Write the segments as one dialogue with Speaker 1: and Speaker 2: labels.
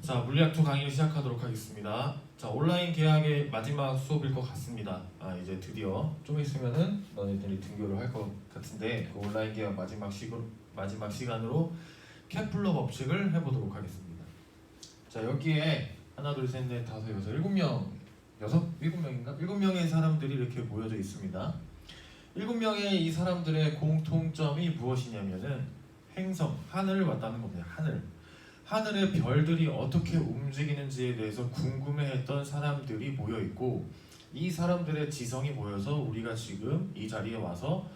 Speaker 1: 자, 물리학2 강의를 시작하도록 하겠습니다. 자, 온라인 계약의 마지막 수업일 것 같습니다. 이제 드디어 좀 있으면은 너희들이 등교를 할 것 같은데 그 온라인 계약 마지막 시간으로 케플러 법칙을 해보도록 하겠습니다. 자, 여기에 하나, 둘, 셋, 넷, 다섯, 여섯, 7명인가? 7명의 사람들이 이렇게 모여져 있습니다. 7명의 이 사람들의 공통점이 무엇이냐면은 행성, 하늘을 왔다는 겁니다. 하늘의 별들이 어떻게 움직이는지에 대해서 궁금해했던 사람들이 모여 있고, 이 사람들의 지성이 모여서 우리가 지금 이 자리에 와서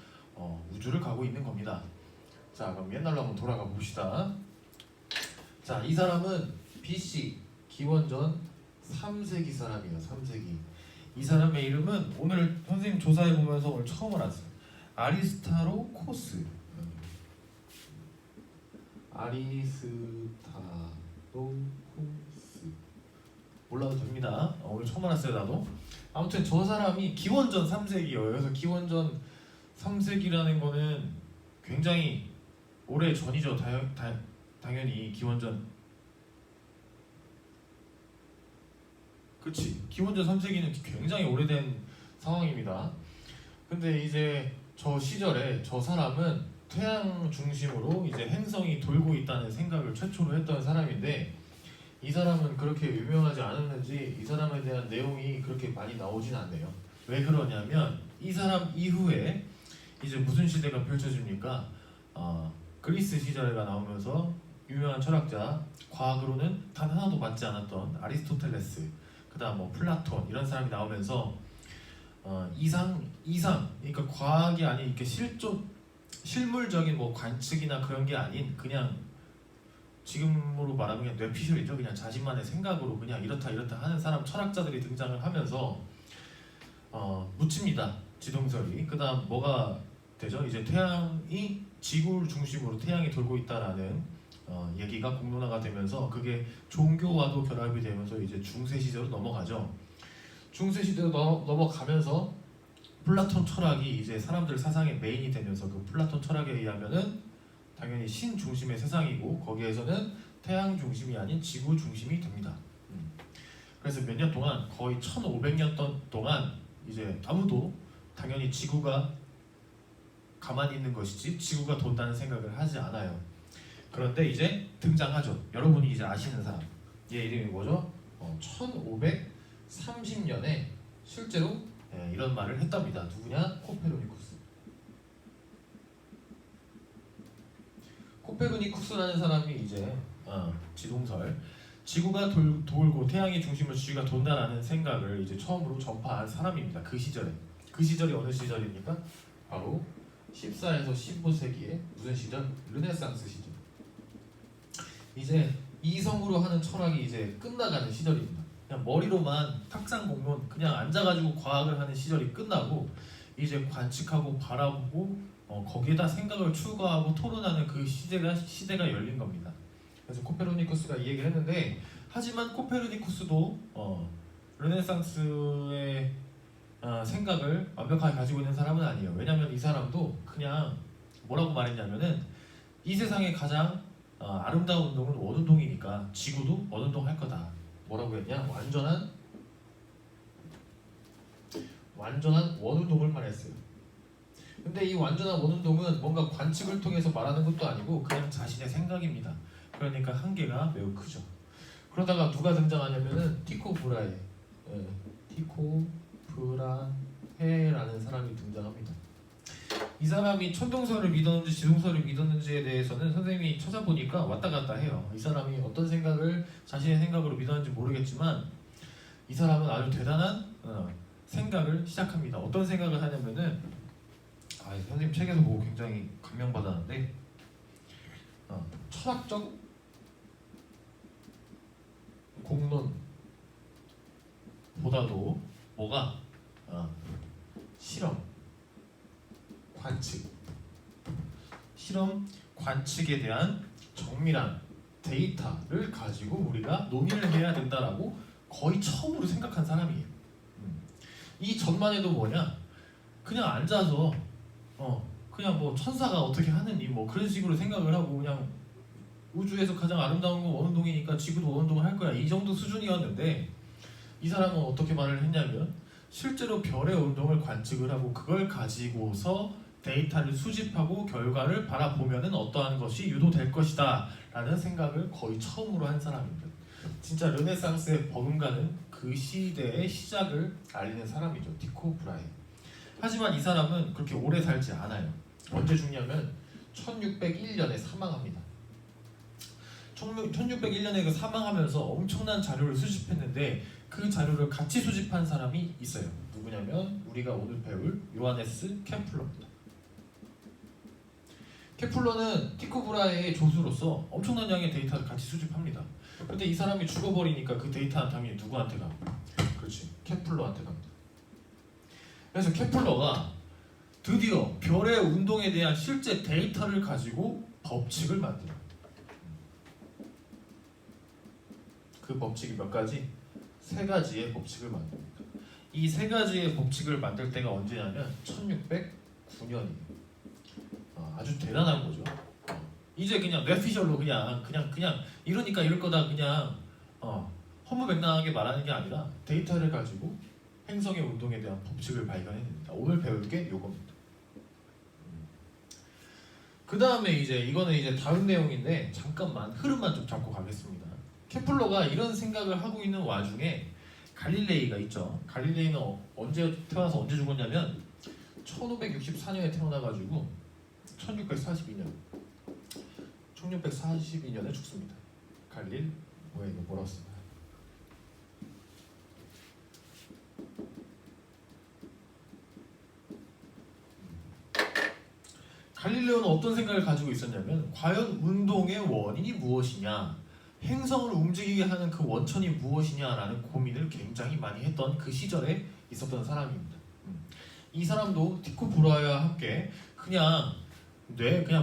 Speaker 1: 우주를 가고 있는 겁니다. 자, 그럼 옛날로 한번 돌아가 봅시다. 자, 이 사람은 BC 기원전 3세기 사람이에요. 3세기. 이 사람의 이름은 오늘 선생님 조사해 보면서 오늘 처음 알았어요. 아리스타로코스. 몰라도 됩니다. 오늘 처음 알았어요, 나도. 아무튼 저 사람이 기원전 3세기예요. 그래서 기원전 3세기라는 거는 굉장히 오래 전이죠. 당연히 기원전. 그치, 기원전 3세기는 굉장히 오래된 상황입니다. 근데 이제 저 시절에 저 사람은 태양 중심으로 이제 행성이 돌고 있다는 생각을 최초로 했던 사람인데, 이 사람은 그렇게 유명하지 않았는지 이 사람에 대한 내용이 그렇게 많이 나오진 않네요. 왜 그러냐면 이 사람 이후에 이제 무슨 시대가 펼쳐집니까? 그리스 시절가 나오면서 유명한 철학자, 과학으로는 단 하나도 맞지 않았던 아리스토텔레스, 그 다음 뭐 플라톤 이런 사람이 나오면서 그러니까 과학이 아닌 이렇게 실물적인 뭐 관측이나 그런 게 아닌 그냥 지금으로 말하면 그냥 뇌피셜이죠. 그냥 자신만의 생각으로 그냥 이렇다 하는 사람, 철학자들이 등장을 하면서 묻힙니다. 지동설이. 그 다음 뭐가 되죠? 이제 태양이 지구를 중심으로 태양이 돌고 있다라는 얘기가 공론화가 되면서 그게 종교와도 결합이 되면서 이제 중세 시대로 넘어가죠. 중세 시대로 넘어가면서 플라톤 철학이 이제 사람들 사상의 메인이 되면서 그 플라톤 철학에 의하면은 당연히 신 중심의 세상이고 거기에서는 태양 중심이 아닌 지구 중심이 됩니다. 그래서 몇 년 동안, 거의 1500년 동안 이제 아무도 당연히 지구가 가만히 있는 것이지 지구가 돈다는 생각을 하지 않아요. 그런데 이제 등장하죠. 여러분이 이제 아시는 사람. 얘 이름이 뭐죠? 1530년에 실제로 이런 말을 했답니다. 누구냐? 코페르니쿠스라는 사람이 이제 지동설, 지구가 돌고 태양의 중심을 지구가 돈다라는 생각을 이제 처음으로 전파한 사람입니다. 그 시절이 어느 시절입니까? 바로 14에서 15세기의 무슨 시절? 르네상스 시절. 이제 이성으로 하는 철학이 이제 끝나가는 시절입니다. 그냥 머리로만 탁상 공론 그냥 앉아가지고 과학을 하는 시절이 끝나고 이제 관측하고 바라보고 거기에다 생각을 추가하고 토론하는 그 시대가 열린 겁니다. 그래서 코페르니쿠스가 이 얘기를 했는데, 하지만 코페르니쿠스도 르네상스의 생각을 완벽하게 가지고 있는 사람은 아니에요. 왜냐하면 이 사람도 그냥 뭐라고 말했냐면은 이 세상에 가장 아름다운 운동은 원운동이니까 지구도 원운동 할 거다. 뭐라고 했냐? 완전한 원운동을 말했어요. 근데 이 완전한 원운동은 뭔가 관측을 통해서 말하는 것도 아니고 그냥 자신의 생각입니다. 그러니까 한계가 매우 크죠. 그러다가 누가 등장하냐면은 티코 브라헤라는 사람이 등장합니다. 이 사람이 천동설을 믿었는지 지동설을 믿었는지에 대해서는 선생님이 찾아보니까 왔다 갔다 해요. 이 사람이 어떤 생각을 자신의 생각으로 믿었는지 모르겠지만 이 사람은 아주 대단한 생각을 시작합니다. 어떤 생각을 하냐면은 선생님 책에서 보고 굉장히 감명받았는데, 철학적 공론보다도 뭐가 실험, 관측에 대한 정밀한 데이터를 가지고 우리가 논의를 해야 된다라고 거의 처음으로 생각한 사람이에요. 이 전만 해도 뭐냐? 그냥 앉아서 그냥 뭐 천사가 어떻게 하느니 뭐 그런 식으로 생각을 하고 그냥 우주에서 가장 아름다운 건 원운동이니까 지구도 원운동을 할 거야. 이 정도 수준이었는데 이 사람은 어떻게 말을 했냐면 실제로 별의 운동을 관측을 하고 그걸 가지고서 데이터를 수집하고 결과를 바라보면은 어떠한 것이 유도될 것이다 라는 생각을 거의 처음으로 한 사람입니다. 진짜 르네상스에 버금가는 그 시대의 시작을 알리는 사람이죠. 티코 브라헤. 하지만 이 사람은 그렇게 오래 살지 않아요. 언제 죽냐면 1601년에 사망합니다. 1601년에 그 사망하면서 엄청난 자료를 수집했는데 그 자료를 같이 수집한 사람이 있어요. 누구냐면 우리가 오늘 배울 요하네스 케플러입니다. 케플러는 티코 브라헤의 조수로서 엄청난 양의 데이터를 같이 수집합니다. 근데 이 사람이 죽어버리니까 그 데이터는 당연히 누구한테 가? 그렇지, 케플러한테 갑니다. 그래서 케플러가 드디어 별의 운동에 대한 실제 데이터를 가지고 법칙을 만들어요. 그 법칙이 몇 가지? 세 가지의 법칙을 만듭니다. 이 세 가지의 법칙을 만들 때가 언제냐면 1609년이에요. 아주 대단한 거죠. 이제 그냥 뇌피셜로 그냥 이러니까 이럴 거다 그냥 허무맹랑하게 말하는 게 아니라 데이터를 가지고 행성의 운동에 대한 법칙을 발견해냅니다. 오늘 배울 게 요겁니다. 그 다음에 이거는 이제 다음 내용인데 잠깐만 흐름만 좀 잡고 가겠습니다. 케플러가 이런 생각을 하고 있는 와중에 갈릴레이가 있죠. 갈릴레이는 언제 태어나서 언제 죽었냐면 1564년에 태어나가지고 1642년에 죽습니다. 갈릴 이거 뭐라고 쓰나? 갈릴레오는 어떤 생각을 가지고 있었냐면 과연 운동의 원인이 무엇이냐, 행성을 움직이게 하는 그 원천이 무엇이냐라는 고민을 굉장히 많이 했던 그 시절에 있었던 사람입니다. 이 사람도 티코 브라헤와 함께 그냥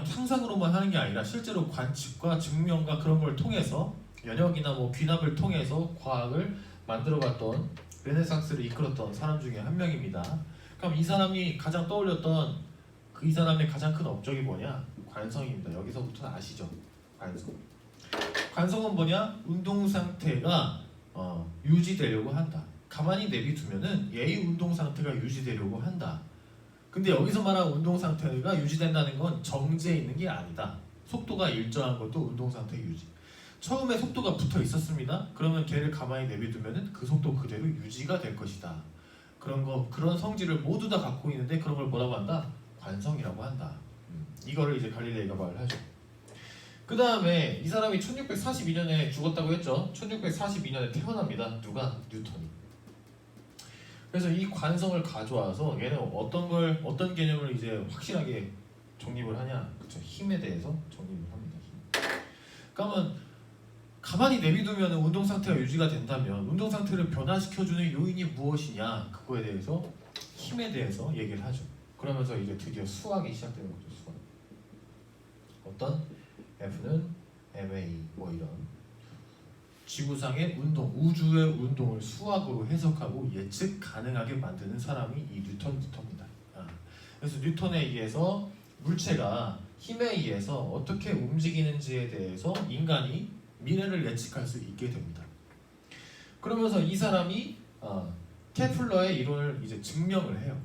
Speaker 1: 상상으로만 하는 게 아니라 실제로 관측과 증명과 그런 걸 통해서 연역이나 귀납을 통해서 과학을 만들어갔던 르네상스를 이끌었던 사람 중에 한 명입니다. 그럼 이 사람이 가장 떠올렸던 이 사람의 가장 큰 업적이 뭐냐? 관성입니다. 여기서부터는 아시죠? 관성은 뭐냐? 운동 상태가 유지되려고 한다. 가만히 내비두면은 얘의 운동 상태가 유지되려고 한다. 근데 여기서 말하는 운동 상태가 유지된다는 건 정지해 있는 게 아니다. 속도가 일정한 것도 운동 상태 유지. 처음에 속도가 붙어 있었습니다. 그러면 걔를 가만히 내비두면은 그 속도 그대로 유지가 될 것이다. 그런 성질을 모두 다 갖고 있는데 그런 걸 뭐라고 한다? 관성이라고 한다. 이거를 이제 갈릴레이가 말을 하죠. 그 다음에 이 사람이 1642년에 죽었다고 했죠. 1642년에 태어납니다. 누가? 뉴턴이. 그래서 이 관성을 가져와서 얘는 어떤 개념을 이제 확실하게 정립을 하냐? 그쵸? 힘에 대해서 정립을 합니다. 그러면 가만히 내비두면 운동 상태가 유지가 된다면 운동 상태를 변화시켜주는 요인이 무엇이냐? 그거에 대해서 힘에 대해서 얘기를 하죠. 그러면서 이제 드디어 수학이 시작되는 거죠. 수학. 어떤 F는 ma 이런 지구상의 운동, 우주의 운동을 수학으로 해석하고 예측 가능하게 만드는 사람이 이 뉴턴부터입니다. 그래서 뉴턴에 의해서 물체가 힘에 의해서 어떻게 움직이는지에 대해서 인간이 미래를 예측할 수 있게 됩니다. 그러면서 이 사람이 케플러의 이론을 이제 증명을 해요.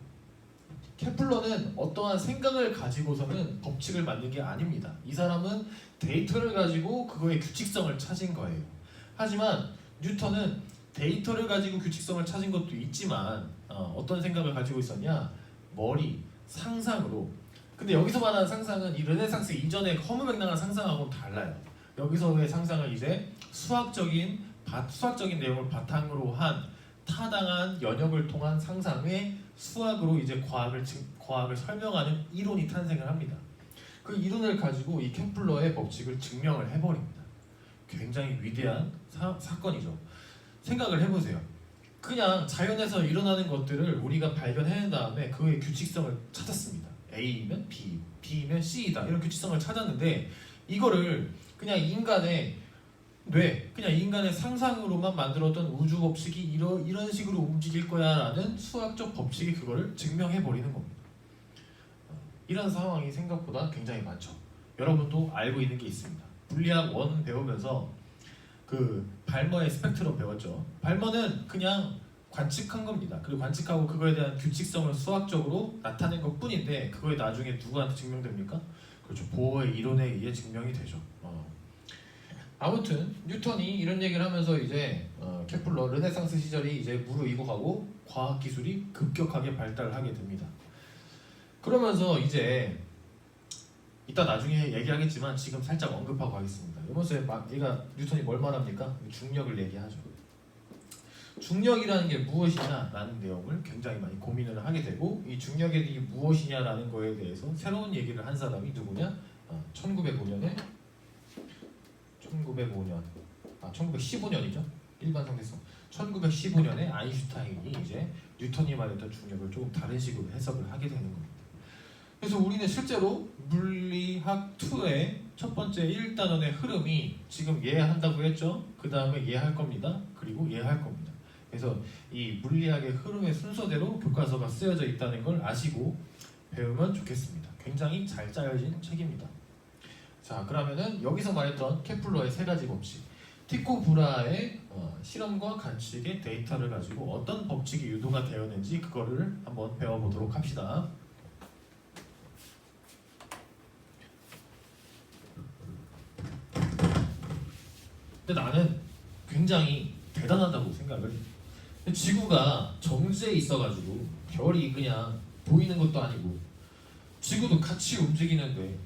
Speaker 1: 케플러는 어떠한 생각을 가지고서는 법칙을 만든 게 아닙니다. 이 사람은 데이터를 가지고 그거의 규칙성을 찾은 거예요. 하지만 뉴턴은 데이터를 가지고 규칙성을 찾은 것도 있지만 어떤 생각을 가지고 있었냐? 머리, 상상으로. 근데 여기서 말하는 상상은 이 르네상스 이전의 허무맹랑한 상상하고는 달라요. 여기서의 상상은 이제 수학적인 내용을 바탕으로 한 타당한 연역을 통한 상상의 수학으로 이제 과학을 설명하는 이론이 탄생을 합니다. 그 이론을 가지고 이 케플러의 법칙을 증명을 해버립니다. 굉장히 위대한 사건이죠. 생각을 해보세요. 그냥 자연에서 일어나는 것들을 우리가 발견해낸 다음에 그의 규칙성을 찾았습니다. A이면 B, B이면 C이다. 이런 규칙성을 찾았는데 이거를 그냥 인간의 뇌, 그냥 인간의 상상으로만 만들었던 우주 법칙이 이런 식으로 움직일 거야라는 수학적 법칙이 그거를 증명해버리는 겁니다. 이런 상황이 생각보다 굉장히 많죠. 여러분도 알고 있는 게 있습니다. 물리학 원 배우면서 그 발머의 스펙트럼 배웠죠. 발머는 그냥 관측한 겁니다. 그리고 관측하고 그거에 대한 규칙성을 수학적으로 나타낸 것 뿐인데 그거에 나중에 누구한테 증명됩니까? 그렇죠. 보어의 이론에 의해 증명이 되죠. 아무튼 뉴턴이 이런 얘기를 하면서 이제 케플러 르네상스 시절이 이제 무르익어 가고 과학 기술이 급격하게 발달을 하게 됩니다. 그러면서 이제 이따 나중에 얘기하겠지만 지금 살짝 언급하고 하겠습니다. 이번에 얘가 뉴턴이 뭘 말합니까? 중력을 얘기하죠. 중력이라는 게 무엇이냐라는 내용을 굉장히 많이 고민을 하게 되고 이 중력이 무엇이냐라는 거에 대해서 새로운 얘기를 한 사람이 누구냐? 1915년이죠. 일반 상대성. 1915년에 아인슈타인이 이제 뉴턴이 말했던 중력을 조금 다른 식으로 해석을 하게 되는 겁니다. 그래서 우리는 실제로 물리학 2의 첫 번째 1단원의 흐름이 지금 예한다고 했죠. 그 다음에 예할 겁니다. 그리고 예할 겁니다. 그래서 이 물리학의 흐름의 순서대로 교과서가 쓰여져 있다는 걸 아시고 배우면 좋겠습니다. 굉장히 잘 짜여진 책입니다. 자, 그러면은 여기서 말했던 케플러의 세 가지 법칙, 티코 브라의 실험과 관측의 데이터를 가지고 어떤 법칙이 유도가 되었는지 그거를 한번 배워보도록 합시다. 근데 나는 굉장히 대단하다고 생각을 해요. 지구가 정지에 있어가지고 별이 그냥 보이는 것도 아니고 지구도 같이 움직이는데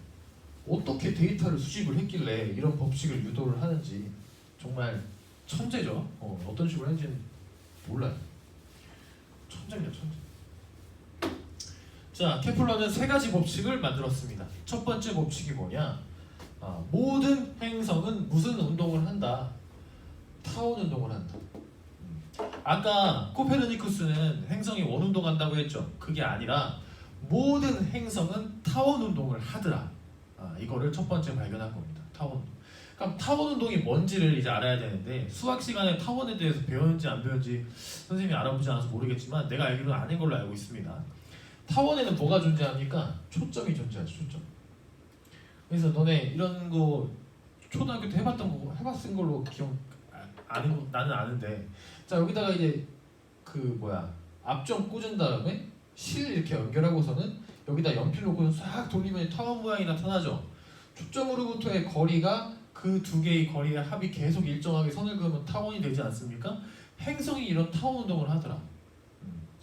Speaker 1: 어떻게 데이터를 수집을 했길래 이런 법칙을 유도를 하는지 정말 천재죠. 어떤 식으로 했는지는 몰라요. 천재입니다, 천재. 자, 케플러는 세 가지 법칙을 만들었습니다. 첫 번째 법칙이 뭐냐? 모든 행성은 무슨 운동을 한다? 타원 운동을 한다. 아까 코페르니쿠스는 행성이 원운동한다고 했죠. 그게 아니라 모든 행성은 타원 운동을 하더라. 이거를 첫 번째 발견한 겁니다. 타원 운동. 그럼 타원 운동이 뭔지를 이제 알아야 되는데 수학 시간에 타원에 대해서 배웠는지 안 배웠는지 선생님이 알아보지 않아서 모르겠지만 내가 알기로는 아닌 걸로 알고 있습니다. 타원에는 뭐가 존재합니까? 초점이 존재하죠. 초점. 그래서 너네 이런 거 초등학교 때 해봤은 걸로 나는 아는데, 자 여기다가 이제 앞점 꽂은 다음에 실 이렇게 연결하고서는 여기다 연필 놓고 싹 돌리면 타원 모양이 나타나죠. 초점으로부터의 거리가 그 두 개의 거리의 합이 계속 일정하게 선을 그으면 타원이 되지 않습니까? 행성이 이런 타원 운동을 하더라.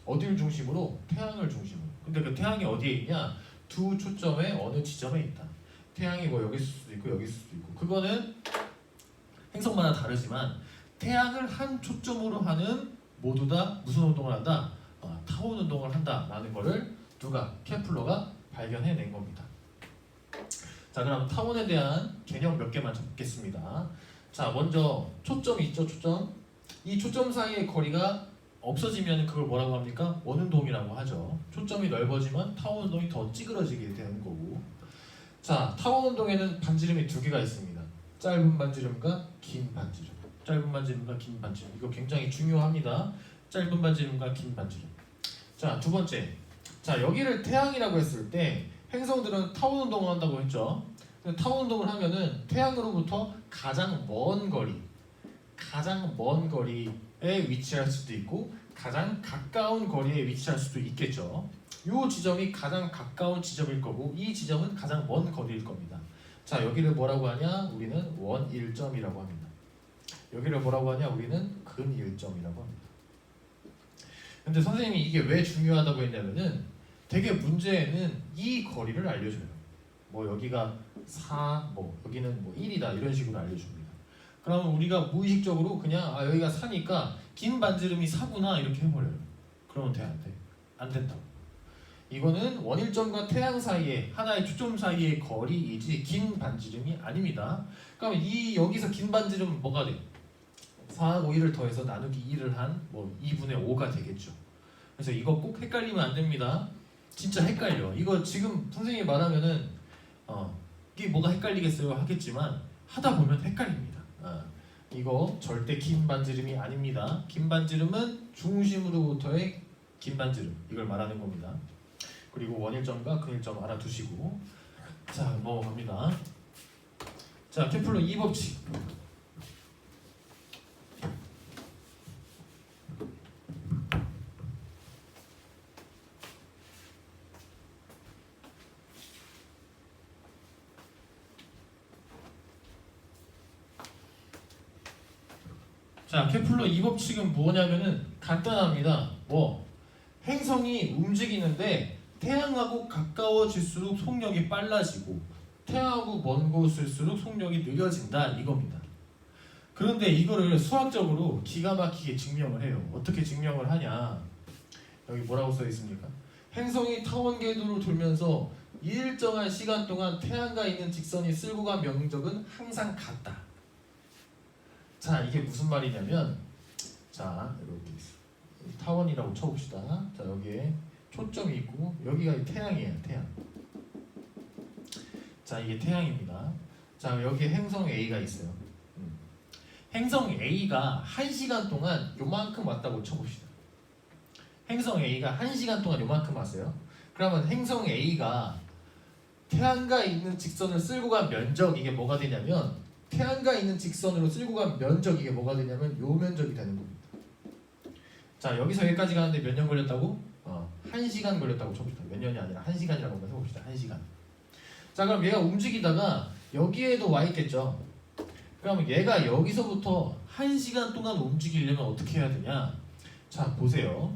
Speaker 1: 어디를 중심으로? 태양을 중심으로. 근데 그 태양이 어디에 있냐? 두 초점의 어느 지점에 있다. 태양이 뭐 여기 있을 수도 있고 여기 있을 수도 있고, 그거는 행성마다 다르지만 태양을 한 초점으로 하는 모두 다 무슨 운동을 한다? 타원 운동을 한다라는 거를 케플러가 발견해낸 겁니다. 자, 그럼 타원에 대한 개념 몇 개만 잡겠습니다. 자, 먼저 초점이 있죠, 초점. 이 초점 사이의 거리가 없어지면 그걸 뭐라고 합니까? 원운동이라고 하죠. 초점이 넓어지면 타원 운동이 더 찌그러지게 되는 거고. 자, 타원 운동에는 반지름이 두 개가 있습니다. 짧은 반지름과 긴 반지름. 짧은 반지름과 긴 반지름. 이거 굉장히 중요합니다. 짧은 반지름과 긴 반지름. 자, 두 번째. 자, 여기를 태양이라고 했을 때 행성들은 타원 운동을 한다고 했죠. 근데 타원 운동을 하면은 태양으로부터 가장 먼 거리에 위치할 수도 있고 가장 가까운 거리에 위치할 수도 있겠죠. 이 지점이 가장 가까운 지점일 거고 이 지점은 가장 먼 거리일 겁니다. 자, 여기를 뭐라고 하냐? 우리는 원일점이라고 합니다. 여기를 뭐라고 하냐? 우리는 근일점이라고 합니다. 근데 선생님이 이게 왜 중요하다고 했냐면은 되게 문제에는 이 거리를 알려줘요. 뭐 여기가 4, 여기는 1이다 이런 식으로 알려줍니다. 그러면 우리가 무의식적으로 그냥 여기가 4니까 긴 반지름이 4구나 이렇게 해버려요. 그러면 돼, 안 돼? 안 된다고. 이거는 원일점과 태양 사이에 하나의 초점 사이의 거리이지 긴 반지름이 아닙니다. 그럼 여기서 긴 반지름은 뭐가 돼? 4하고 1을 더해서 나누기 2를 한 2분의 5가 되겠죠. 그래서 이거 꼭 헷갈리면 안 됩니다. 진짜 헷갈려. 이거 지금 선생님이 말하면은 이게 뭐가 헷갈리겠어요 하겠지만 하다 보면 헷갈립니다. 이거 절대 긴 반지름이 아닙니다. 긴 반지름은 중심으로부터의 긴 반지름, 이걸 말하는 겁니다. 그리고 원일점과 근일점 알아두시고, 자 넘어갑니다. 자, 케플러 2법칙. 자, 케플러 2법칙은 뭐냐면은 간단합니다. 행성이 움직이는데 태양하고 가까워질수록 속력이 빨라지고 태양하고 먼 곳일수록 속력이 느려진다 이겁니다. 그런데 이거를 수학적으로 기가 막히게 증명을 해요. 어떻게 증명을 하냐? 여기 뭐라고 써 있습니까? 행성이 타원 궤도를 돌면서 일정한 시간 동안 태양과 있는 직선이 쓸고 간 면적은 항상 같다. 자, 이게 무슨 말이냐면, 자, 이렇게 타원이라고 쳐봅시다. 자, 여기에 초점이 있고 여기가 태양이에요. 태양. 자, 이게 태양입니다. 자, 여기 행성 A가 있어요. 행성 A가 1시간 동안 요만큼 왔다고 쳐봅시다. 행성 A가 1시간 동안 요만큼 왔어요. 그러면 행성 A가 태양과 있는 직선을 쓸고 간 면적, 이게 뭐가 되냐면, 태양과 있는 직선으로 쓸고 간 면적, 이게 뭐가 되냐면 요 면적이 되는 겁니다. 자, 여기서 여기까지 가는데 몇 년 걸렸다고? 1시간 걸렸다고 쳐봅시다. 몇 년이 아니라 1시간이라고 한번 해봅시다. 1시간. 자, 그럼 얘가 움직이다가 여기에도 와 있겠죠. 그러면 얘가 여기서부터 1시간 동안 움직이려면 어떻게 해야 되냐? 자, 보세요.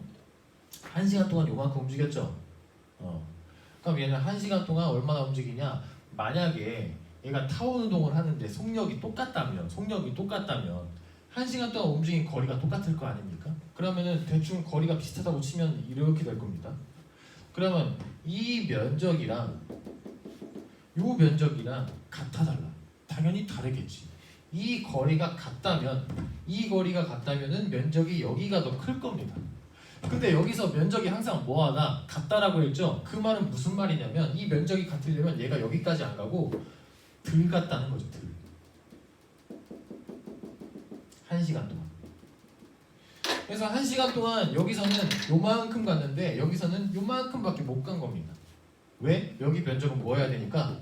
Speaker 1: 1시간 동안 요만큼 움직였죠? 그럼 얘는 1시간 동안 얼마나 움직이냐? 만약에 얘가 타원 운동을 하는데 속력이 똑같다면 1시간 동안 움직인 거리가 똑같을 거 아닙니까? 그러면은 대충 거리가 비슷하다고 치면 이렇게 될 겁니다. 그러면 이 면적이랑 요 면적이랑 같아 달라? 당연히 다르겠지. 이 거리가 같다면은 면적이 여기가 더 클 겁니다. 근데 여기서 면적이 항상 뭐하다? 같다라고 했죠? 그 말은 무슨 말이냐면 이 면적이 같으려면 얘가 여기까지 안 가고 덜 같다는 거죠. 덜. 1시간 동안. 그래서 1시간 동안 여기서는 요만큼 갔는데 여기서는 요만큼밖에 못 간 겁니다. 왜? 여기 면적은 뭐 해야 되니까?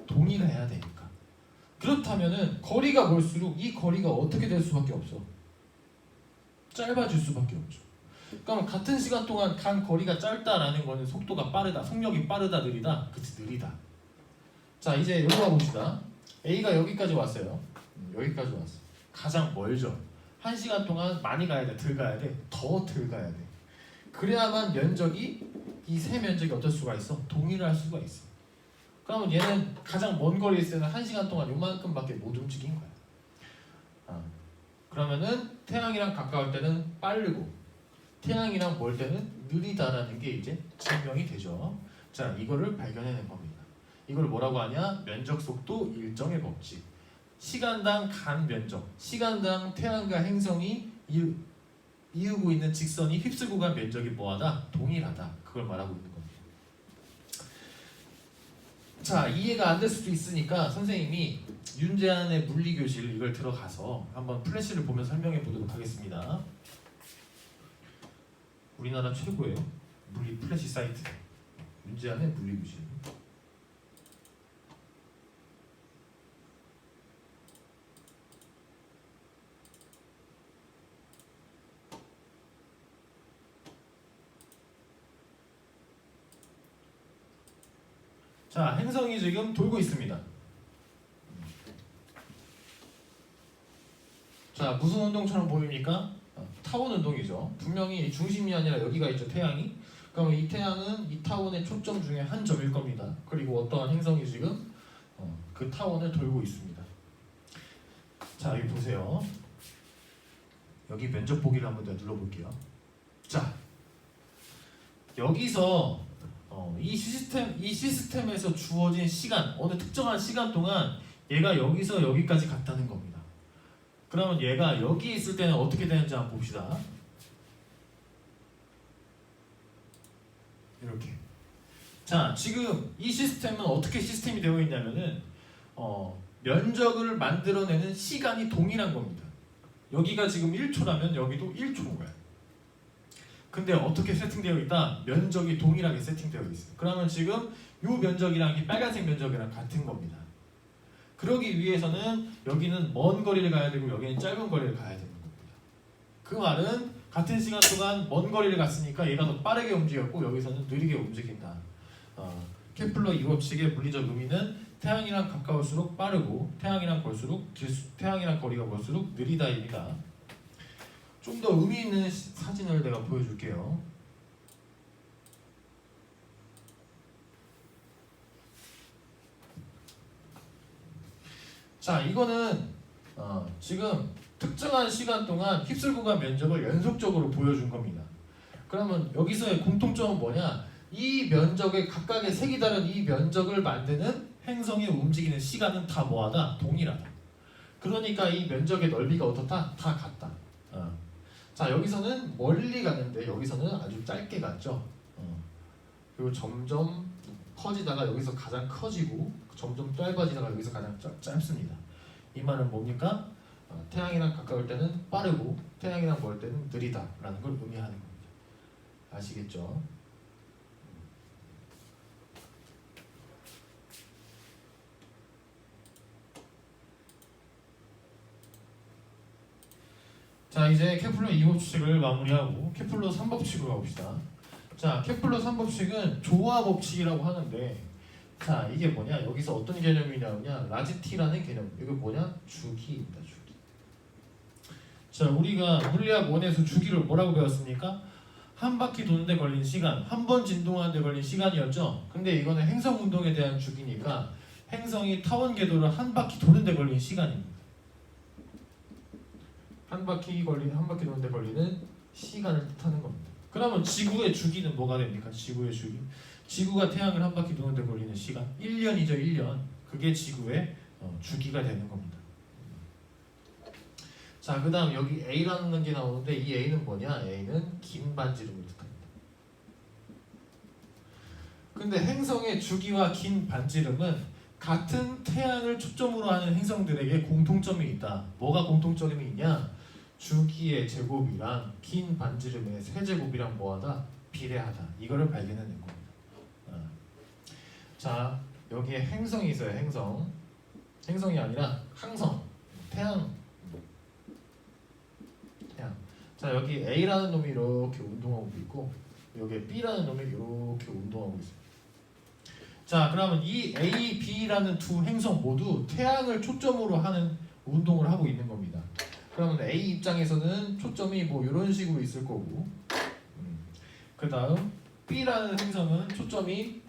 Speaker 1: 동일해야 되니까. 그렇다면은 거리가 멀수록 이 거리가 어떻게 될 수밖에 없어? 짧아질 수밖에 없죠. 그러면 같은 시간 동안 간 거리가 짧다라는 거는 속도가 빠르다, 속력이 빠르다, 느리다? 그치, 느리다. 자, 이제 여기 와봅시다. A가 여기까지 왔어요. 여기까지 왔어. 가장 멀죠. 1시간 동안 많이 가야 돼, 덜 가야 돼, 더 덜 가야 돼. 그래야만 면적이, 이 세 면적이 어떨 수가 있어? 동일할 수가 있어. 그러면 얘는 가장 먼 거리에 있을 때는 1시간 동안 요만큼밖에 못 움직인 거야. 그러면은 태양이랑 가까울 때는 빠르고 태양이랑 멀 때는 느리다라는 게 이제 증명이 되죠. 자, 이거를 발견해낸 겁니다. 이걸 뭐라고 하냐? 면적 속도 일정의 법칙. 시간당 간 면적, 시간당 태양과 행성이 이루고 있는 직선이 휩쓸고 간 면적이 뭐하다? 동일하다. 그걸 말하고 있는 겁니다. 자, 이해가 안 될 수도 있으니까 선생님이 윤재한의 물리교실 이걸 들어가서 한번 플래시를 보면 설명해 보도록 하겠습니다. 우리나라 최고의 물리 플래시 사이트 윤재한의 물리교실. 자, 행성이 지금 돌고 있습니다. 자, 무슨 운동처럼 보입니까? 타원 운동이죠. 분명히 중심이 아니라 여기가 있죠, 태양이. 그러면 이 태양은 이 타원의 초점 중에 한 점일 겁니다. 그리고 어떠한 행성이 지금 그 타원을 돌고 있습니다. 자, 여기 보세요. 여기 면적 보기를 한번 내가 눌러볼게요. 자, 여기서 이 시스템에서 주어진 시간, 어느 특정한 시간 동안 얘가 여기서 여기까지 갔다는 겁니다. 그러면 얘가 여기 있을 때는 어떻게 되는지 한번 봅시다. 이렇게. 자, 지금 이 시스템은 어떻게 시스템이 되어 있냐면은 면적을 만들어내는 시간이 동일한 겁니다. 여기가 지금 1초라면 여기도 1초인 거야. 근데 어떻게 세팅되어 있다? 면적이 동일하게 세팅되어 있어요. 그러면 지금 이 면적이랑 이 빨간색 면적이랑 같은 겁니다. 그러기 위해서는 여기는 먼 거리를 가야 되고 여기는 짧은 거리를 가야 되는 겁니다. 그 말은 같은 시간 동안 먼 거리를 갔으니까 얘가 더 빠르게 움직였고 여기서는 느리게 움직인다. 케플러 2법칙의 물리적 의미는 태양이랑 가까울수록 빠르고 태양이랑 거리가 멀수록 느리다입니다. 좀 더 의미 있는 사진을 내가 보여줄게요. 자, 이거는 지금 특정한 시간 동안 휩쓸 구간 면적을 연속적으로 보여준 겁니다. 그러면 여기서의 공통점은 뭐냐? 이 면적의 각각의 색이 다른 이 면적을 만드는 행성이 움직이는 시간은 다 뭐하다? 동일하다. 그러니까 이 면적의 넓이가 어떻다? 다 같다. 자, 여기서는 멀리 갔는데 여기서는 아주 짧게 갔죠. 그리고 점점 커지다가 여기서 가장 커지고 점점 짧아지다가 여기서 가장 짧습니다. 이 말은 뭡니까? 태양이랑 가까울 때는 빠르고 태양이랑 멀 때는 느리다라는 걸 의미하는 겁니다. 아시겠죠? 자, 이제 케플러 2법칙을 마무리하고 케플러 3법칙으로 가봅시다. 자, 케플러 3법칙은 조화 법칙이라고 하는데, 자, 이게 뭐냐? 여기서 어떤 개념이냐면 라지티라는 개념. 이거 뭐냐? 주기입니다. 주기. 자, 우리가 물리학 1에서 주기를 뭐라고 배웠습니까? 한 바퀴 도는데 걸린 시간, 한 번 진동하는데 걸린 시간이었죠. 근데 이거는 행성 운동에 대한 주기니까 행성이 타원 궤도를 한 바퀴 도는데 걸린 시간입니다. 한 바퀴 도는데 걸리는 시간을 뜻하는 겁니다. 그러면 지구의 주기는 뭐가 됩니까? 지구의 주기. 지구가 태양을 한 바퀴 도는데 걸리는 시간 1년이죠. 1년. 그게 지구의 주기가 되는 겁니다. 자, 그 다음 여기 A라는 게 나오는데 이 A는 뭐냐? A는 긴 반지름을 뜻합니다. 근데 행성의 주기와 긴 반지름은 같은 태양을 초점으로 하는 행성들에게 공통점이 있다. 뭐가 공통점이 있냐? 주기의 제곱이랑 긴 반지름의 세제곱이랑 뭐하다? 비례하다. 이거를 발견해낸 겁니다. 자, 여기에 행성이 있어요. 행성이 아니라 항성, 태양. 자, 여기 A라는 놈이 이렇게 운동하고 있고 여기에 B라는 놈이 이렇게 운동하고 있어요. 자, 그러면 이 A, B라는 두 행성 모두 태양을 초점으로 하는 운동을 하고 있는 겁니다. 그러면 A 입장에서는 초점이 뭐 이런 식으로 있을 거고, 그 다음 B라는 행성은 초점이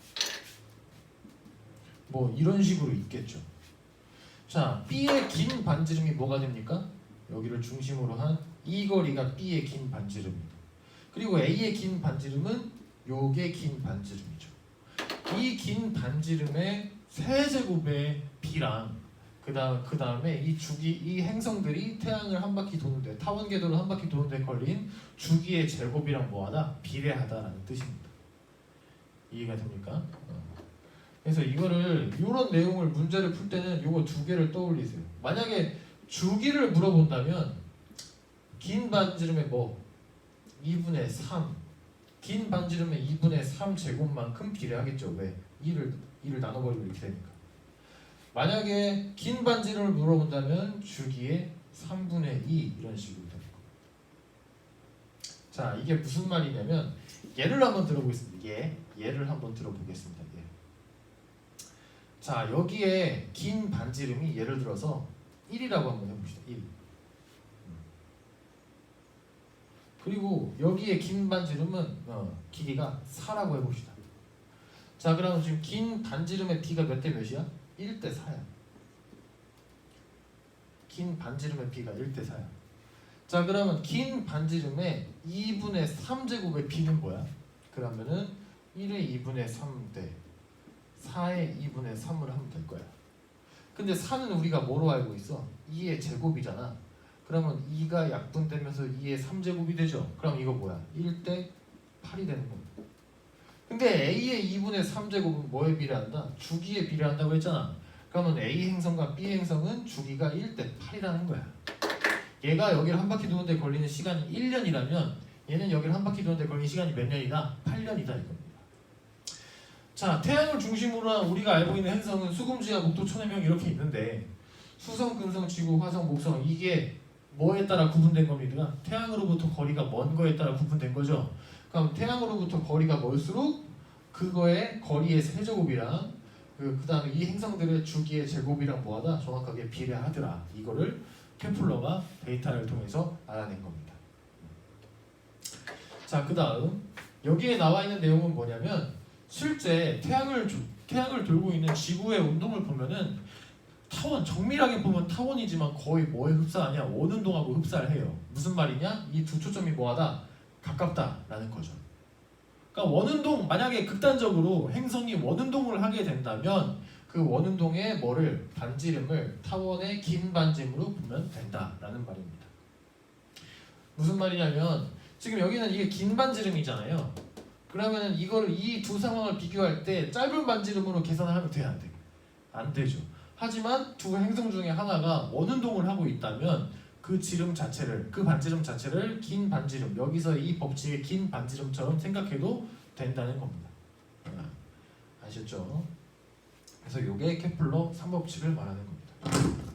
Speaker 1: 뭐 이런 식으로 있겠죠. 자, B의 긴 반지름이 뭐가 됩니까? 여기를 중심으로 한 이 거리가 B의 긴 반지름입니다. 그리고 A의 긴 반지름은 요게 긴 반지름이죠. 이 긴 반지름의 세제곱의 B랑 그 다음에 이 행성들이 태양을 한 바퀴 도는데 타원 궤도를 한 바퀴 도는데 걸린 주기의 제곱이랑 뭐하다? 비례하다라는 뜻입니다. 이해가 됩니까? 그래서 이거를 이런 내용을 문제를 풀 때는 요거 두 개를 떠올리세요. 만약에 주기를 물어본다면 긴 반지름의 뭐 2분의 3 긴 반지름의 2분의 3 제곱만큼 비례하겠죠. 왜? 2를 나눠버리고 이렇게 되니까. 만약에 긴 반지름을 물어본다면 주기의 3분의 2 이런 식으로 되는 겁니다. 자, 이게 무슨 말이냐면 예를 한번 들어보겠습니다. 예를 한번 들어보겠습니다. 예. 자, 여기에 긴 반지름이 예를 들어서 1이라고 한번 해봅시다. 1. 그리고 여기에 긴 반지름은 길이가 4라고 해봅시다. 자, 그러면 지금 긴 반지름의 B가 몇 대 몇이야? 1대 4야. 긴 반지름의 B가 1대 4야. 자, 그러면 긴 반지름의 2분의 3제곱의 B는 뭐야? 그러면은 1의 2분의 3대 4의 2분의 3을 하면 될 거야. 근데 4는 우리가 뭐로 알고 있어? 2의 제곱이잖아. 그러면 2가 약분되면서 2의 3제곱이 되죠. 그럼 이거 뭐야? 1대 8이 되는 겁니다. 근데 A의 2분의 3제곱은 뭐에 비례한다? 주기에 비례한다고 했잖아. 그러면 A 행성과 B 행성은 주기가 1대 8이라는 거야. 얘가 여기를 한 바퀴 도는데 걸리는 시간이 1년이라면 얘는 여기를 한 바퀴 도는데 걸리는 시간이 몇 년이다? 8년이다 이겁니다. 자, 태양을 중심으로 한 우리가 알고 있는 행성은 수금지와 목도, 천해명 이렇게 있는데 수성, 금성, 지구, 화성, 목성 이게 뭐에 따라 구분된 겁니다. 태양으로부터 거리가 먼 거에 따라 구분된 거죠. 그럼 태양으로부터 거리가 멀수록 그거의 거리의 세제곱이랑 그다음에 이 행성들의 주기의 제곱이랑 뭐하다 정확하게 비례하더라. 이거를 케플러가 데이터를 통해서 알아낸 겁니다. 자, 그다음 여기에 나와 있는 내용은 뭐냐면 실제 태양을 돌고 있는 지구의 운동을 보면은 타원 정밀하게 보면 타원이지만 거의 뭐에 흡사하냐 원운동하고 흡사를 해요. 무슨 말이냐? 이 두 초점이 뭐하다 가깝다라는 거죠. 그러니까 원운동 만약에 극단적으로 행성이 원운동을 하게 된다면 그 원운동의 뭐를 반지름을 타원의 긴 반지름으로 보면 된다라는 말입니다. 무슨 말이냐면 지금 여기는 이게 긴 반지름이잖아요. 그러면은 이거를 이 두 상황을 비교할 때 짧은 반지름으로 계산하면 돼야 안 돼? 안 되죠. 하지만 두 행성 중에 하나가 원운동을 하고 있다면 그 지름 자체를 그 반지름 자체를 긴 반지름 여기서 이 법칙의 긴 반지름처럼 생각해도 된다는 겁니다. 아셨죠? 그래서 이게 케플러 3법칙을 말하는 겁니다.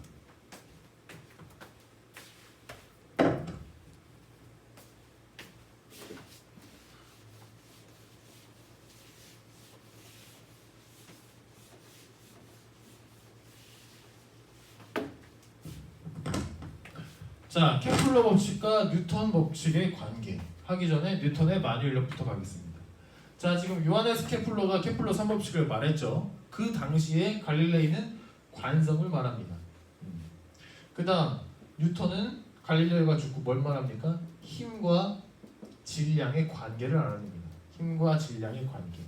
Speaker 1: 자, 케플러 법칙과 뉴턴 법칙의 관계 하기 전에 뉴턴의 만유인력부터 가겠습니다. 자, 지금 요하네스 케플러가 케플러 3법칙을 말했죠. 그 당시에 갈릴레이는 관성을 말합니다. 그 다음 뉴턴은 갈릴레이가 죽고 뭘 말합니까? 힘과 질량의 관계를 알아냅니다. 힘과 질량의 관계.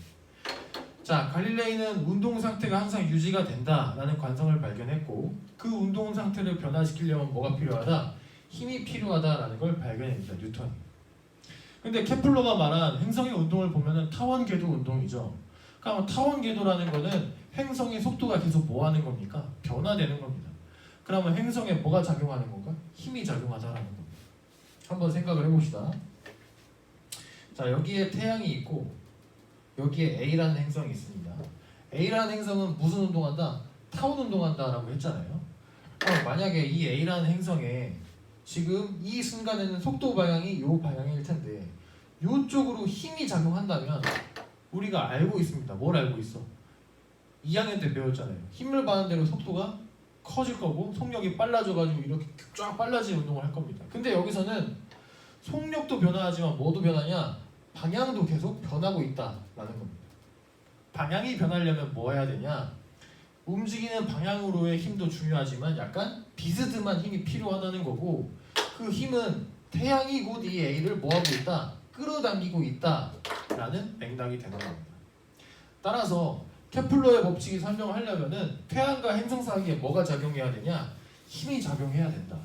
Speaker 1: 자, 갈릴레이는 운동 상태가 항상 유지가 된다라는 관성을 발견했고 그 운동 상태를 변화시키려면 뭐가 필요하다? 힘이 필요하다라는 걸 발견합니다. 뉴턴이. 근데 케플러가 말한 행성의 운동을 보면은 타원 궤도 운동이죠. 그러니까 타원 궤도라는 거는 행성의 속도가 계속 뭐 하는 겁니까? 변화되는 겁니다. 그러면 행성에 뭐가 작용하는 건가? 힘이 작용하다라는 겁니다. 한번 생각을 해봅시다. 자, 여기에 태양이 있고 여기에 A라는 행성이 있습니다. A라는 행성은 무슨 운동한다? 타원 운동한다라고 했잖아요. 그럼 만약에 이 A라는 행성에 지금 이 순간에는 속도 방향이 요 방향일 텐데 요쪽으로 힘이 작용한다면 우리가 알고 있습니다. 뭘 알고 있어? 2학년 때 배웠잖아요. 힘을 받는 대로 속도가 커질 거고 속력이 빨라져가지고 이렇게 쫙 빨라지는 운동을 할 겁니다. 근데 여기서는 속력도 변화하지만 뭐도 변하냐? 방향도 계속 변하고 있다라는 겁니다. 방향이 변하려면 뭐 해야 되냐? 움직이는 방향으로의 힘도 중요하지만 약간 비스듬한 힘이 필요하다는 거고 그 힘은 태양이 곧 이 A를 뭐하고 있다? 끌어당기고 있다라는 맥락이 되는 겁니다. 따라서 케플러의 법칙이 설명하려면은 태양과 행성 사이에 뭐가 작용해야 되냐? 힘이 작용해야 된다.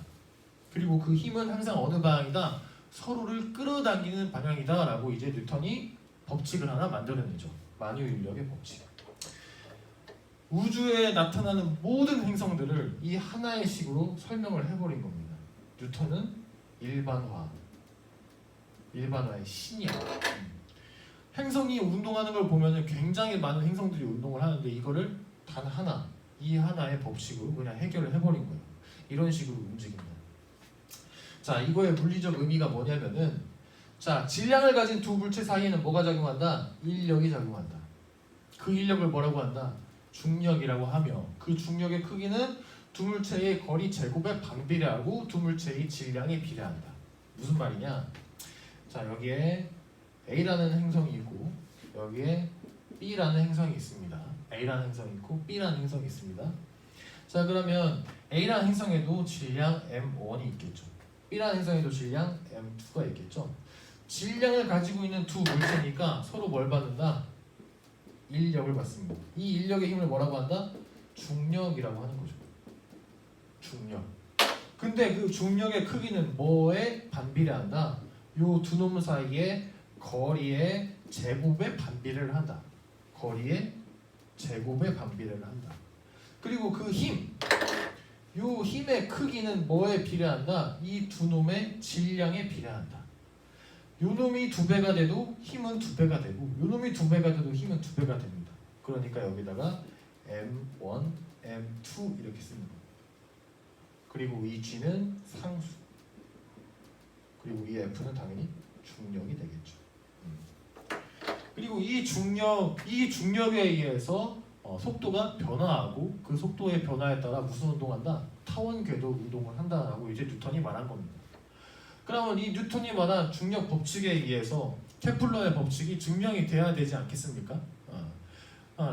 Speaker 1: 그리고 그 힘은 항상 어느 방향이다? 서로를 끌어당기는 방향이다 라고 이제 뉴턴이 법칙을 하나 만들어내죠. 만유인력의 법칙. 우주에 나타나는 모든 행성들을 이 하나의 식으로 설명을 해버린 겁니다. 뉴턴은 일반화의 신이야. 행성이 운동하는 걸 보면 굉장히 많은 행성들이 운동을 하는데 이거를 단 하나, 이 하나의 법칙으로 그냥 해결을 해버린 거예요. 이런 식으로 움직인다. 자, 이거의 물리적 의미가 뭐냐면은 자, 질량을 가진 두 물체 사이에는 뭐가 작용한다? 인력이 작용한다. 그 인력을 뭐라고 한다? 중력이라고 하며 그 중력의 크기는 두 물체의 거리 제곱에 반비례하고 두 물체의 질량에 비례한다. 무슨 말이냐? 자, 여기에 A라는 행성이 있고 여기에 B라는 행성이 있습니다. A라는 행성이 있고 B라는 행성이 있습니다. 자, 그러면 A라는 행성에도 질량 M1이 있겠죠. B라는 행성에도 질량 M2가 있겠죠. 질량을 가지고 있는 두 물체니까 서로 뭘 받는다? 인력을 받습니다. 이 인력의 힘을 뭐라고 한다? 중력이라고 하는 거죠. 중력. 근데 그 중력의 크기는 뭐에 반비례한다? 요 두 놈 사이에 거리의 제곱에 반비례를 한다. 거리의 제곱에 반비례를 한다. 그리고 그 힘, 요 힘의 크기는 뭐에 비례한다? 이 두 놈의 질량에 비례한다. 요 놈이 2배가 돼도 힘은 2배가 되고 요 놈이 2배가 돼도 힘은 2배가 됩니다. 그러니까 여기다가 m1, m2 이렇게 쓰는 거예요. 그리고 이 g는 상수. 그리고 이 f는 당연히 중력이 되겠죠. 그리고 이 중력에 의해서 속도가 변화하고 그 속도의 변화에 따라 무슨 운동한다? 타원 궤도 운동을 한다라고 이제 뉴턴이 말한 겁니다. 그러면 이 뉴턴이 말한 중력 법칙에 의해서 케플러의 법칙이 증명이 돼야 되지 않겠습니까?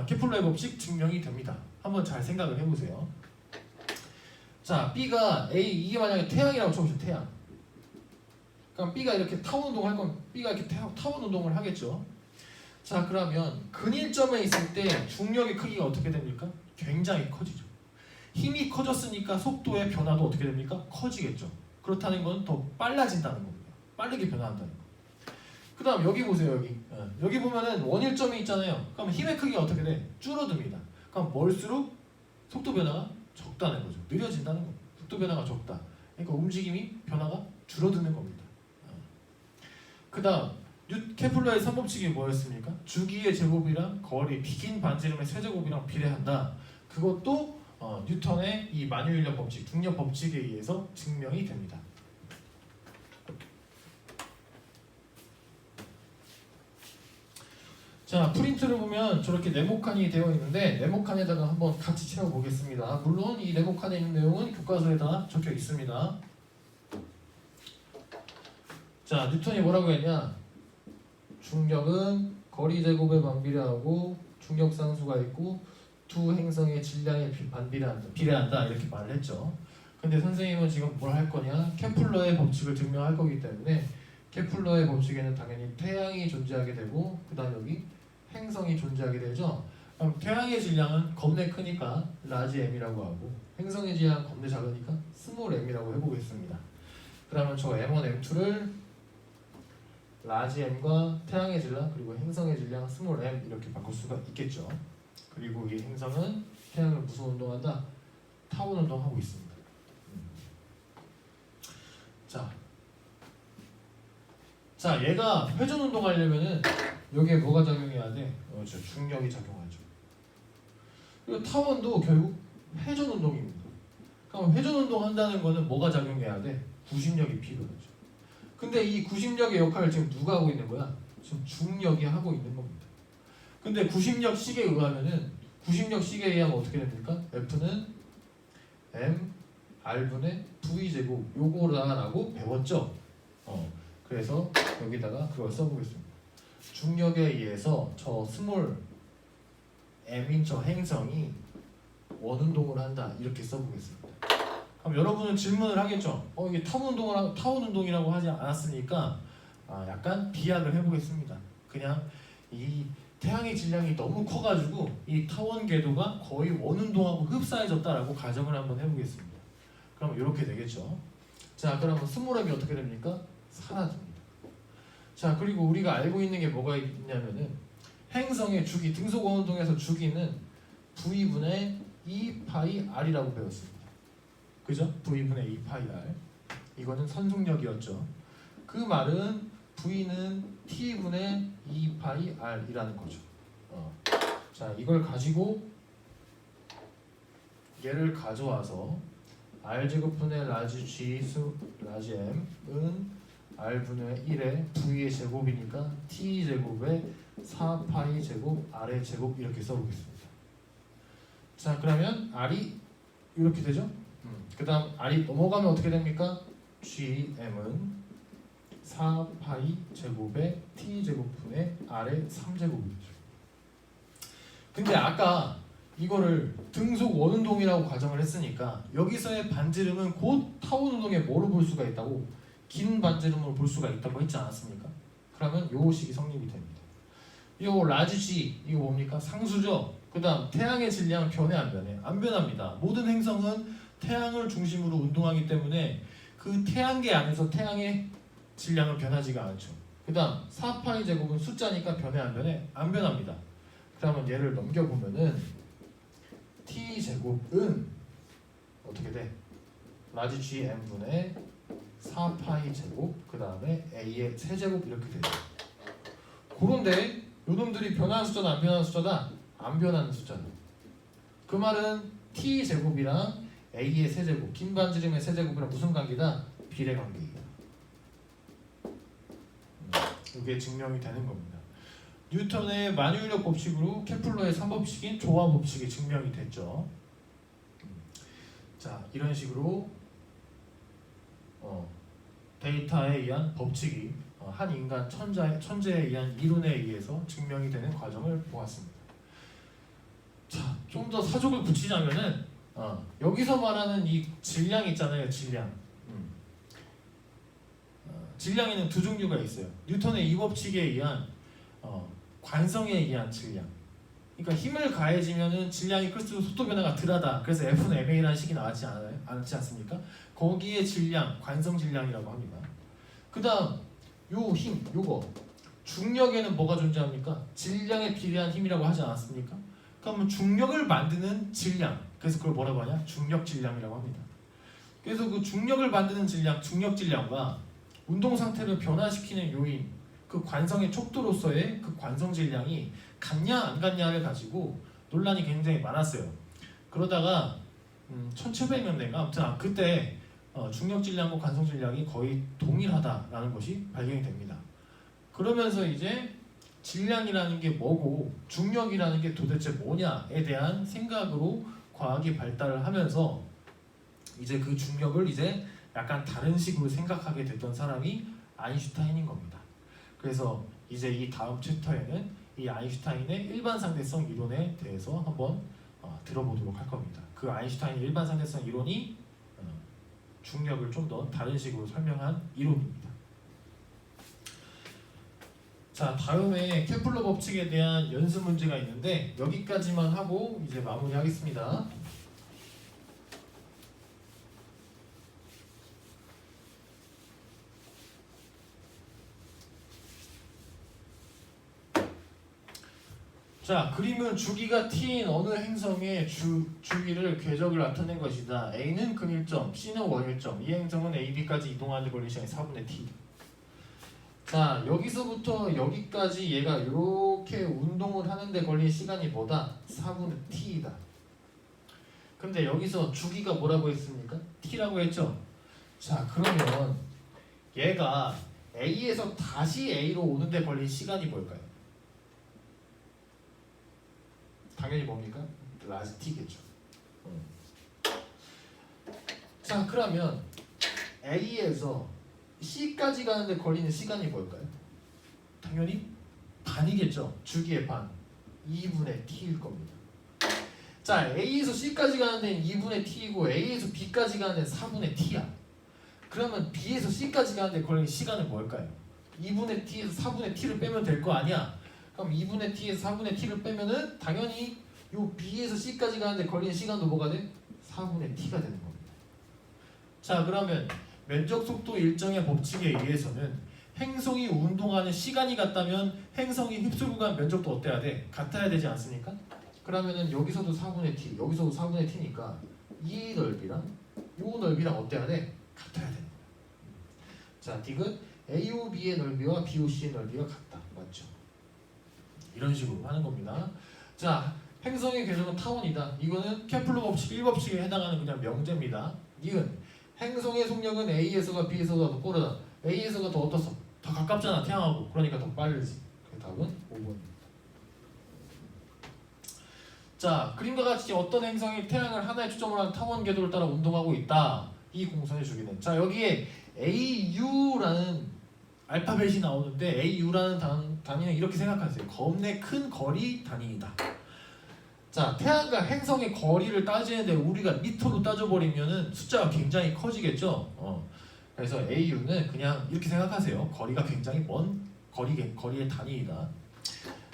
Speaker 1: 케플러의 법칙 증명이 됩니다. 한번 잘 생각을 해보세요. 자, B가 A, 이게 만약에 태양이라고 쳐보세요. 태양. 그럼 B가 이렇게 타원 운동을 할 거면 B가 이렇게 타원 운동을 하겠죠. 자, 그러면 근일점에 있을 때 중력의 크기가 어떻게 됩니까? 굉장히 커지죠. 힘이 커졌으니까 속도의 변화도 어떻게 됩니까? 커지겠죠. 그렇다는 건 더 빨라진다는 겁니다. 빠르게 변화한다는 거. 그 다음 여기 보세요. 여기 보면은 원일점이 있잖아요. 그럼 힘의 크기가 어떻게 돼? 줄어듭니다. 그럼 멀수록 속도 변화가 적다는 거죠. 느려진다는 겁니다. 속도 변화가 적다. 그러니까 움직임이 변화가 줄어드는 겁니다. 그 다음 케플러의 3법칙이 뭐였습니까? 주기의 제곱이랑 거리, 긴 반지름의 세제곱이랑 비례한다. 그것도 뉴턴의 이 만유인력 법칙, 중력 법칙에 의해서 증명이 됩니다. 자, 프린트를 보면 저렇게 네모칸이 되어 있는데 네모칸에다가 한번 같이 채워보겠습니다. 물론 이 네모칸에 있는 내용은 교과서에다 적혀 있습니다. 자, 뉴턴이 뭐라고 했냐? 중력은 거리 제곱에 반비례하고 중력 상수가 있고 두 행성의 질량에 비례한다 이렇게 말을 했죠. 근데 선생님은 지금 뭘 할 거냐? 케플러의 법칙을 증명할 거기 때문에 케플러의 법칙에는 당연히 태양이 존재하게 되고 그 다음 여기 행성이 존재하게 되죠. 그럼 태양의 질량은 겁내 크니까 라지 m이라고 하고 행성의 질량 겁내 작으니까 스몰 m이라고 해보겠습니다. 그러면 저 m1, m2를 라지 m과 태양의 질량 그리고 행성의 질량 스몰 m 이렇게 바꿀 수가 있겠죠. 그리고 이 행성은 태양을 무슨 운동한다? 타원 운동하고 있습니다. 자, 얘가 회전 운동하려면은 여기에 뭐가 작용해야 돼? 중력이 작용하죠. 그리고 타원도 결국 회전 운동입니다. 그럼 회전 운동 한다는 거는 뭐가 작용해야 돼? 구심력이 필요하죠. 근데 이 구심력의 역할을 지금 누가 하고 있는 거야? 지금 중력이 하고 있는 겁니다. 근데 구심력 식에 의하면은 구심력 식에 의하면 어떻게 됩니까? F는 m r분의 v 제곱 요거라고 배웠죠. 그래서 여기다가 그걸 써보겠습니다. 중력에 의해서 저 스몰 m인 저 행성이 원운동을 한다 이렇게 써보겠습니다. 그럼 여러분은 질문을 하겠죠. 이게 타원 운동이라고 하지 않았으니까 약간 비약을 해보겠습니다. 그냥 이 태양의 질량이 너무 커가지고 이 타원 궤도가 거의 원운동하고 흡사해졌다라고 가정을 한번 해보겠습니다. 그럼 이렇게 되겠죠. 자, 그러면 스몰 m이 어떻게 됩니까? 사라집니다. 자, 그리고 우리가 알고 있는 게 뭐가 있냐면은 행성의 주기, 등속 원운동에서 주기는 V분의 2파이 R이라고 배웠습니다. 그죠? V분의 2파이 R. 이거는 선속력이었죠. 그 말은 V는 T분의 2파이 R이라는 거죠. 자, 이걸 가지고 얘를 가져와서 R제곱분의 라지 G 라지 M은 R분의 1의 V의 제곱이니까 T제곱에 4파이 제곱 R의 제곱 이렇게 써보겠습니다. 자, 그러면 R이 이렇게 되죠? 그 다음 R이 넘어가면 어떻게 됩니까? GM은 4파이 제곱에 T제곱분의 R의 3제곱이죠. 근데 아까 이거를 등속 원운동이라고 가정을 했으니까 여기서의 반지름은 곧 타원 운동에 뭐로 볼 수가 있다고? 긴 반지름으로 볼 수가 있다고 했지 않았습니까? 그러면 요 식이 성립이 됩니다. 요 라지 G 이거 뭡니까? 상수죠. 그 다음 태양의 질량은 변해 안 변해? 안 변합니다. 모든 행성은 태양을 중심으로 운동하기 때문에 그 태양계 안에서 태양의 질량은 변하지가 않죠. 그 다음 4파이 제곱은 숫자니까 변해 안 변해? 안 변합니다. 그러면 얘를 넘겨보면은 T제곱은 어떻게 돼? 라지 GM분의 4파이 제곱 그 다음에 A의 세제곱 이렇게 되죠. 그런데 요놈들이 변하는 숫자다 안 변하는 숫자다? 안 변하는 숫자다. 그 말은 t제곱이랑 a의 세제곱, 긴 반지름의 세제곱이랑 무슨 관계다? 비례 관계이다. 이게 증명이 되는 겁니다. 뉴턴의 만유인력 법칙으로 케플러의 3법칙인 조화 법칙이 증명이 됐죠. 자, 이런 식으로 데이터에 의한 법칙이 한 인간 천재에 의한 이론에 의해서 증명이 되는 과정을 보았습니다. 자, 좀 더 사족을 붙이자면은 여기서 말하는 이 질량 있잖아요, 질량. 질량에는 두 종류가 있어요. 뉴턴의 이 법칙에 의한 관성에 의한 질량. 그러니까 힘을 가해지면은 질량이 클수록 속도 변화가 덜하다. 그래서 F는 ma라는 식이 나왔지 않습니까? 거기에 질량, 관성 질량이라고 합니다. 그다음 요 힘, 요거 중력에는 뭐가 존재합니까? 질량에 비례한 힘이라고 하지 않았습니까? 그러면 중력을 만드는 질량, 그래서 그걸 뭐라고 하냐? 중력 질량이라고 합니다. 그래서 그 중력을 만드는 질량, 중력 질량과 운동 상태를 변화시키는 요인, 그 관성의 척도로서의 그 관성 질량이 같냐 안 같냐를 가지고 논란이 굉장히 많았어요. 그러다가 1700년대인가 아무튼 그때 중력 질량과 관성 질량이 거의 동일하다라는 것이 발견이 됩니다. 그러면서 이제 질량이라는 게 뭐고 중력이라는 게 도대체 뭐냐에 대한 생각으로 과학이 발달을 하면서 이제 그 중력을 이제 약간 다른 식으로 생각하게 됐던 사람이 아인슈타인인 겁니다. 그래서 이제 이 다음 챕터에는 이 아인슈타인의 일반상대성 이론에 대해서 한번 들어보도록 할 겁니다. 그 아인슈타인의 일반상대성 이론이 중력을 좀 더 다른 식으로 설명한 이론입니다. 자, 다음에 케플러 법칙에 대한 연습 문제가 있는데 여기까지만 하고 이제 마무리하겠습니다. 자, 그림은 주기가 t인 어느 행성의 주기를 궤적을 나타낸 것이다. A는 근일점, C는 원일점. 이 행성은 A, B까지 이동하는 데 걸린 시간이 4분의 t. 자, 여기서부터 여기까지 얘가 이렇게 운동을 하는데 걸린 시간이 뭐다? 4분의 t이다. 근데 여기서 주기가 뭐라고 했습니까? t라고 했죠? 자, 그러면 얘가 A에서 다시 A로 오는데 걸린 시간이 뭘까요? 당연히 뭡니까? 라지 t겠죠. 자, 그러면 A에서 C까지 가는데 걸리는 시간이 뭘까요? 당연히 반이겠죠. 주기의 반. 2분의 t일 겁니다. 자, A에서 C까지 가는 데는 2분의 t이고 A에서 B까지 가는 데는 4분의 t야. 그러면 B에서 C까지 가는 데 걸리는 시간은 뭘까요? 2분의 t에서 4분의 t를 빼면 될 거 아니야. 그럼 2분의 t에서 4분의 t를 빼면은 당연히 요 B에서 C까지 가는데 걸리는 시간도 뭐가 돼? 4분의 t가 되는 겁니다. 자, 그러면 면적 속도 일정의 법칙에 의해서는 행성이 운동하는 시간이 같다면 행성이 휩쓸고 간 면적도 어때야 돼? 같아야 되지 않습니까? 그러면은 여기서도 4분의 t, 여기서도 4분의 t니까 이 넓이랑 요 넓이랑 어때야 돼? 같아야 되는 거야. 자, 디귿 AOB의 넓이와 BOC의 넓이가 같다. 맞죠? 이런 식으로 하는 겁니다. 자, 행성의 궤적은 타원이다. 이거는 케플러 법칙 1법칙에 해당하는 그냥 명제입니다. 이은 행성의 속력은 A에서가 B에서가 더 빠르다. A에서가 더 어떻어? 더 가깝잖아, 태양하고. 그러니까 더 빠르지. 그 답은 5번. 자, 그림과 같이 어떤 행성이 태양을 하나에 초점을 한 타원 궤도를 따라 운동하고 있다. 이 공선의 주기는. 자, 여기에 AU라는 알파벳이 나오는데 AU라는 단위는 이렇게 생각하세요. 겁내 큰 거리 단위이다. 자, 태양과 행성의 거리를 따지는데 우리가 미터로 따져버리면은 숫자가 굉장히 커지겠죠. 그래서 AU는 그냥 이렇게 생각하세요. 거리가 굉장히 먼 거리의 단위이다.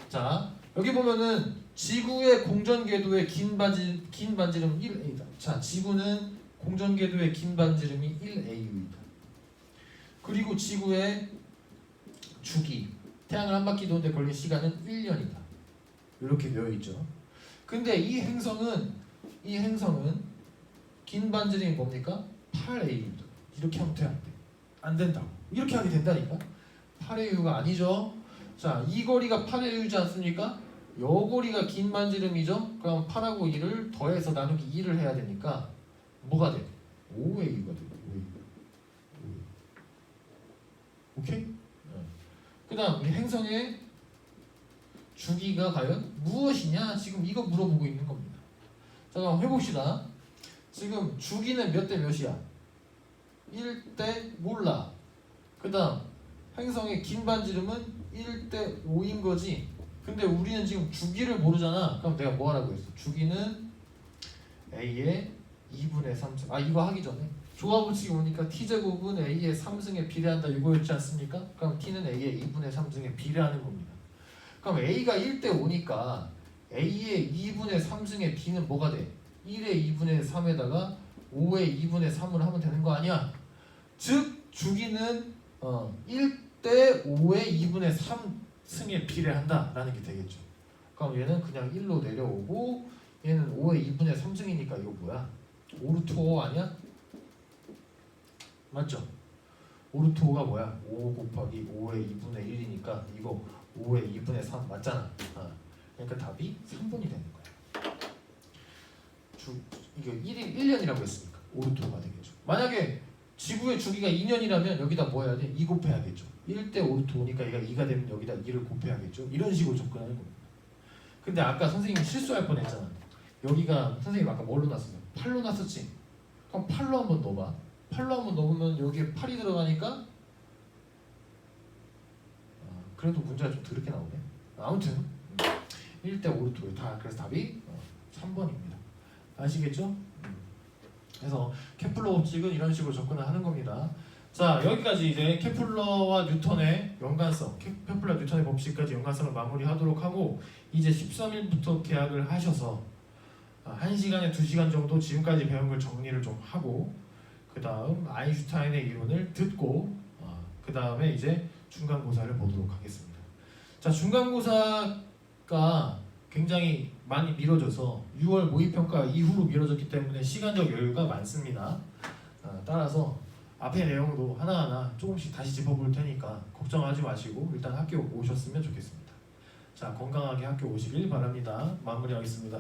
Speaker 1: 자, 여기 보면은 지구의 공전 궤도의 긴 반지름 1A다. 자, 지구는 공전 궤도의 긴 반지름이 1AU이다. 그리고 지구의 주기, 태양을 한 바퀴 도는데 걸린 시간은 1년이다. 이렇게 되어 있죠. 근데 이 행성은 긴 반지름이 뭡니까? 8AU다. 이렇게 하면 돼, 안 돼? 안 된다고. 이렇게 하게 된다니까? 8AU가 아니죠. 자, 이 거리가 8AU지 않습니까? 여고리가 긴 반지름이죠? 그럼 8하고 2를 더해서 나누기 2를 해야 되니까 뭐가 돼? 5의 2가 돼. 5의 2. 오케이? 그 다음 이 행성의 주기가 과연 무엇이냐? 지금 이거 물어보고 있는 겁니다. 자 그럼 해봅시다. 지금 주기는 몇 대 몇이야? 1대 몰라. 그 다음 행성의 긴 반지름은 1대 5인 거지. 근데 우리는 지금 주기를 모르잖아. 그럼 내가 뭐 하라고 했어? 주기는 A의 2분의 3승. 아 이거 하기 전에 조화법칙이 오니까 T제곱은 A의 3승에 비례한다 이거였지 않습니까? 그럼 T는 A의 2분의 3승에 비례하는 겁니다. 그럼 A가 1대 5니까 A의 2분의 3승의 B는 뭐가 돼? 1의 2분의 3에다가 5의 2분의 3을 하면 되는 거 아니야? 즉 주기는 1대 5의 2분의 3승에 비례한다 라는 게 되겠죠. 그럼 얘는 그냥 1로 내려오고 얘는 5의 2분의 3승이니까 이거 뭐야? 5루트 5 아니야? 맞죠? 5루트 5가 뭐야? 5 곱하기 5의 2분의 1이니까 이거 5의 2분의 3 맞잖아. 그러니까 답이 3번이 되는 거야. 이거 1년이라고 했으니까 5루트 5가 되겠죠. 만약에 지구의 주기가 2년이라면 여기다 뭐 해야 돼? 2 곱해야겠죠. 1대 5루트 5니까 얘가 2가 되면 여기다 2를 곱해야겠죠. 이런 식으로 접근하는 겁니다. 근데 아까 선생님이 실수할 뻔했잖아. 여기가 선생님 아까 뭘로 놨었어? 8로 놨었지? 그럼 8로 한번 넣어봐. 8로 한번 넣으면 여기에 8이 들어가니까 그래도 문제가 좀 더럽게 나오네. 아무튼 1대 5루트 5 다 그래서 답이 3번입니다. 아시겠죠? 그래서 케플러 법칙은 이런 식으로 접근을 하는 겁니다. 자 여기까지 이제 케플러와 뉴턴의 연관성, 케플러 뉴턴의 법칙까지 연관성을 마무리하도록 하고 이제 13일부터 계약을 하셔서 1시간에 2시간 정도 지금까지 배운 걸 정리를 좀 하고 그 다음 아인슈타인의 이론을 듣고 그 다음에 이제 중간고사를 보도록 하겠습니다. 자 중간고사가 굉장히 많이 미뤄져서 6월 모의평가 이후로 미뤄졌기 때문에 시간적 여유가 많습니다. 따라서 앞의 내용도 하나하나 조금씩 다시 짚어볼 테니까 걱정하지 마시고 일단 학교 오셨으면 좋겠습니다. 자 건강하게 학교 오시길 바랍니다. 마무리하겠습니다.